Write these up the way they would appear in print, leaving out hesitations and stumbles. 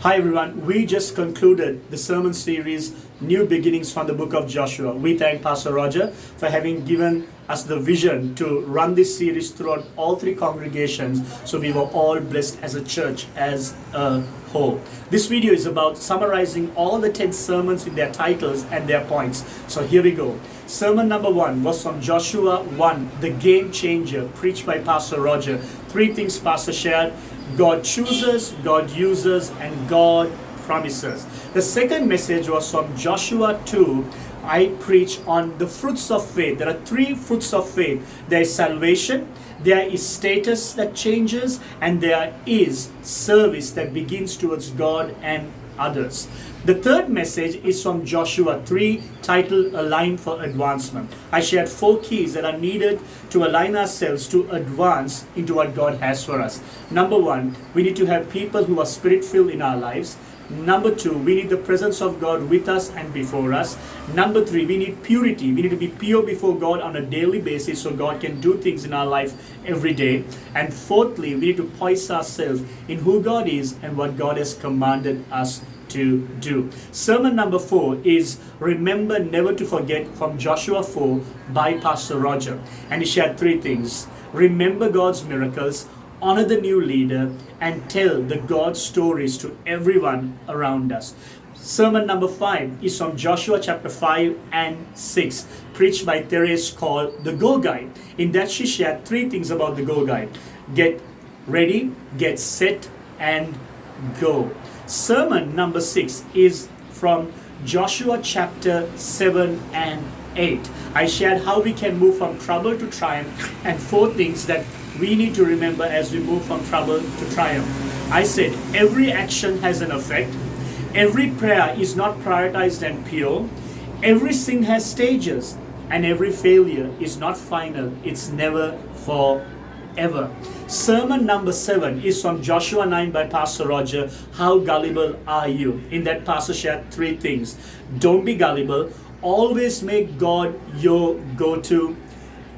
Hi everyone, we just concluded the sermon series New Beginnings from the book of Joshua. We thank Pastor Roger for having given us the vision to run this series throughout all three congregations, so we were all blessed as a church as a whole. This video is about summarizing all the 10 sermons in their titles and their points. So here we go. Sermon number 1 was from Joshua 1, the game changer, preached by Pastor Roger. 3 things Pastor shared: God chooses, God uses, and God promises. The second message was from Joshua 2. I preach on the fruits of faith. There are 3 fruits of faith. There is salvation, there is status that changes, and there is service that begins towards God and others. The third message is from Joshua 3, titled Align for Advancement. I shared 4 keys that are needed to align ourselves to advance into what God has for us. Number 1, we need to have people who are spirit-filled in our lives. Number 2, we need the presence of God with us and before us. Number 3, we need purity. We need to be pure before God on a daily basis so God can do things in our life every day. And fourthly, we need to poise ourselves in who God is and what God has commanded us to do. Sermon number 4 is Remember Never to Forget from Joshua 4 by Pastor Roger. And he shared 3 things. Remember God's miracles, honor the new leader, and tell the God stories to everyone around us. Sermon number 5 is from Joshua chapter 5 and 6, preached by Therese, called The Go Guide. In that she shared 3 things about the Go Guide: get ready, get set, and go. Sermon number 6 is from Joshua chapter 7 and 8. I shared how we can move from trouble to triumph and 4 things that we need to remember as we move from trouble to triumph. I said every action has an effect. Every prayer is not prioritized and pure. Every sin has stages, and every failure is not final. It's never forever. Sermon number 7 is from Joshua 9 by Pastor Roger. How gullible are you? In that, Pastor shared 3 things. Don't be gullible. Always make God your go-to,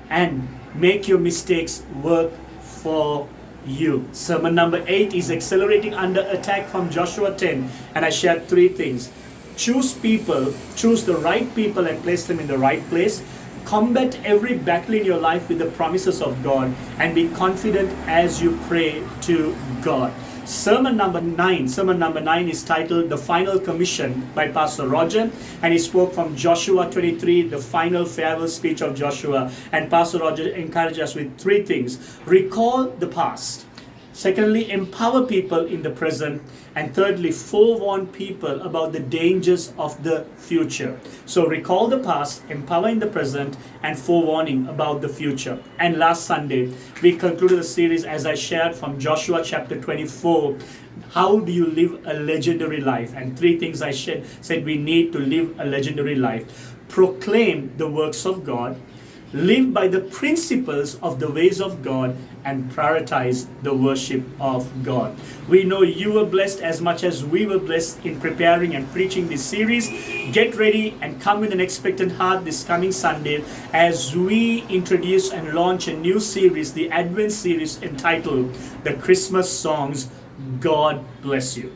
and make your mistakes work for you. Sermon number 8 is Accelerating Under Attack from Joshua 10, and I shared 3 things. Choose people, choose the right people and place them in the right place. Combat every battle in your life with the promises of God, and be confident as you pray to God. Sermon number 9 is titled The Final Commission by Pastor Roger, and he spoke from Joshua 23, the final farewell speech of Joshua. And Pastor Roger encouraged us with 3 things. Recall the past. Secondly, empower people in the present. And thirdly, forewarn people about the dangers of the future. So recall the past, empower in the present, and forewarning about the future. And last Sunday, we concluded the series as I shared from Joshua chapter 24. How do you live a legendary life? And 3 things I said we need to live a legendary life. Proclaim the works of God. Live by the principles of the ways of God, and prioritize the worship of God. We know you were blessed as much as we were blessed in preparing and preaching this series. Get ready and come with an expectant heart this coming Sunday as we introduce and launch a new series, the Advent series entitled The Christmas Songs. God bless you.